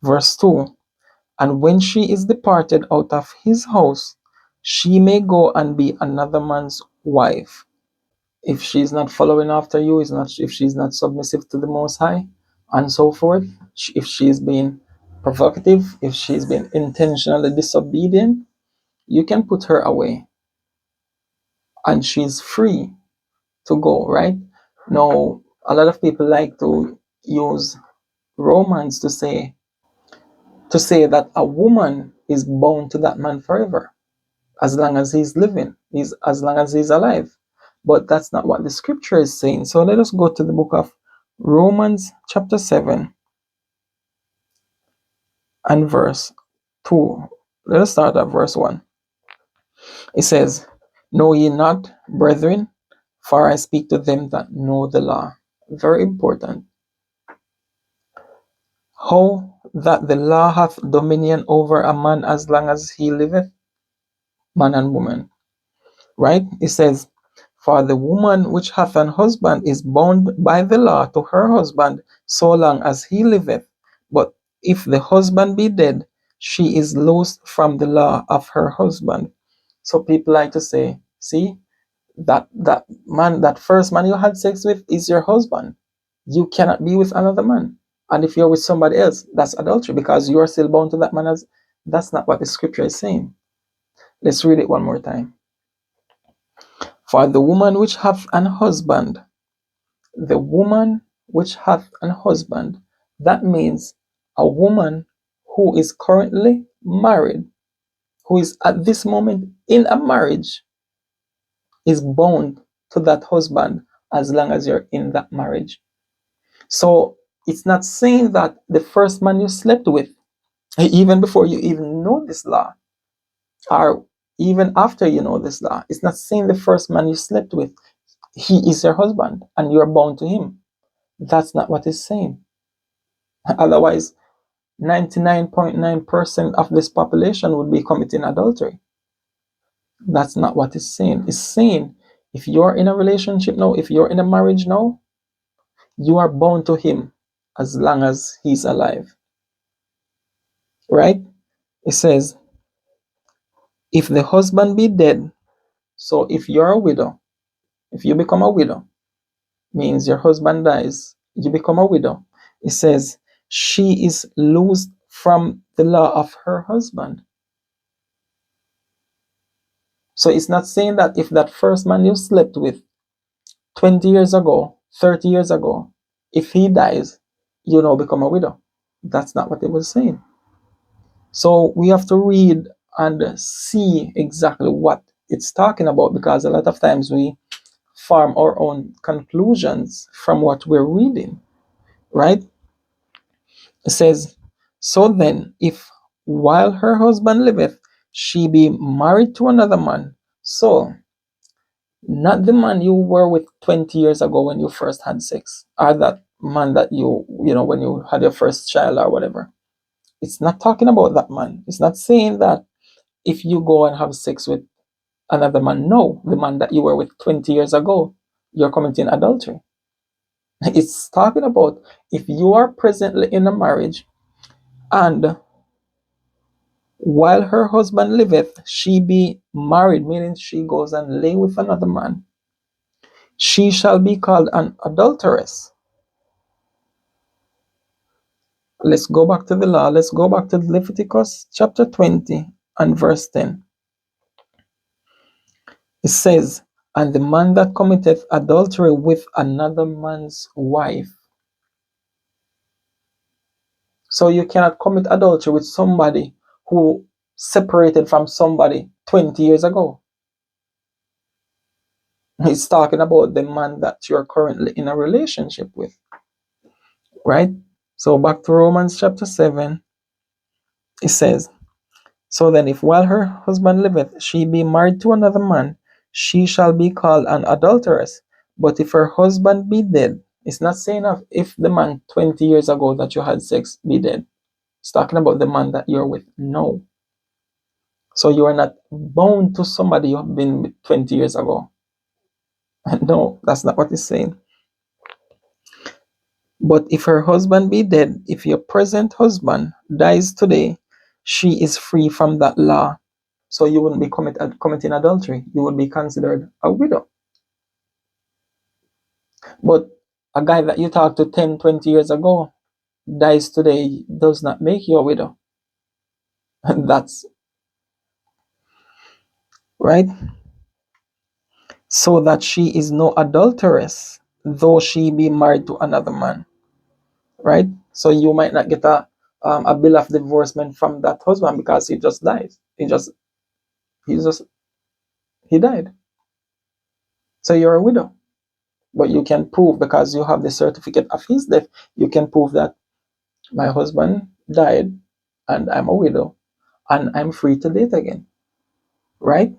Verse 2. And when she is departed out of his house, she may go and be another man's wife. If she's not following after you, if she's not submissive to the Most High, and so forth, if she's being provocative, if she's been intentionally disobedient, you can put her away. And she's free to go, right? Now, a lot of people like to use Romans to say that a woman is bound to that man forever, as long as he's living, as long as he's alive. But that's not what the scripture is saying. So let us go to the book of Romans chapter 7 and verse 2. Let us start at verse 1. It says, Know ye not, brethren, for I speak to them that know the law. Very important. How that the law hath dominion over a man as long as he liveth, man and woman. Right? It says, For the woman which hath an husband is bound by the law to her husband so long as he liveth. But if the husband be dead, she is loosed from the law of her husband. So people like to say, see, that man, that first man you had sex with is your husband. You cannot be with another man. And if you're with somebody else, that's adultery because you are still bound to that man. That's not what the scripture is saying. Let's read it one more time. For the woman which hath an husband, the woman which hath an husband, that means a woman who is currently married, who is at this moment in a marriage, is bound to that husband as long as you're in that marriage. So it's not saying that the first man you slept with, even before you even know this law, or even after you know this law, it's not saying the first man you slept with, he is your husband and you're bound to him. That's not what it's saying. Otherwise, 99.9% of this population would be committing adultery. That's not what it's saying. It's saying if you're in a relationship now, if you're in a marriage now, you are bound to him as long as he's alive. Right? It says, if the husband be dead, so if you're a widow, if you become a widow, means your husband dies, you become a widow. It says, she is loosed from the law of her husband. So it's not saying that if that first man you slept with 20 years ago, 30 years ago, if he dies, you now become a widow. That's not what it was saying. So we have to read and see exactly what it's talking about, because a lot of times we form our own conclusions from what we're reading, right? It says, so then, if while her husband liveth, she be married to another man, so not the man you were with 20 years ago when you first had sex, or that man that when you had your first child or whatever. It's not talking about that man. It's not saying that if you go and have sex with another man, no, the man that you were with 20 years ago, you're committing adultery. It's talking about if you are presently in a marriage and while her husband liveth, she be married, meaning she goes and lay with another man, she shall be called an adulteress. Let's go back to the law. Let's go back to Leviticus chapter 20 and verse 10. It says, and the man that committeth adultery with another man's wife. So you cannot commit adultery with somebody who separated from somebody 20 years ago. It's talking about the man that you're currently in a relationship with. Right? So back to Romans chapter 7. It says, so then if while her husband liveth, she be married to another man, she shall be called an adulteress. But if her husband be dead, it's not saying if the man 20 years ago that you had sex be dead. It's talking about the man that you're with. No. So you are not bound to somebody you have been with 20 years ago. No, that's not what it's saying. But if her husband be dead, if your present husband dies today, she is free from that law. So you wouldn't be committing adultery. You would be considered a widow. But a guy that you talked to 10, 20 years ago dies today does not make you a widow. That's right. So that she is no adulteress, though she be married to another man. Right? So you might not get a bill of divorcement from that husband because he just died. He just he died. So you're a widow. But you can prove, because you have the certificate of his death, you can prove that my husband died and I'm a widow and I'm free to date again. Right?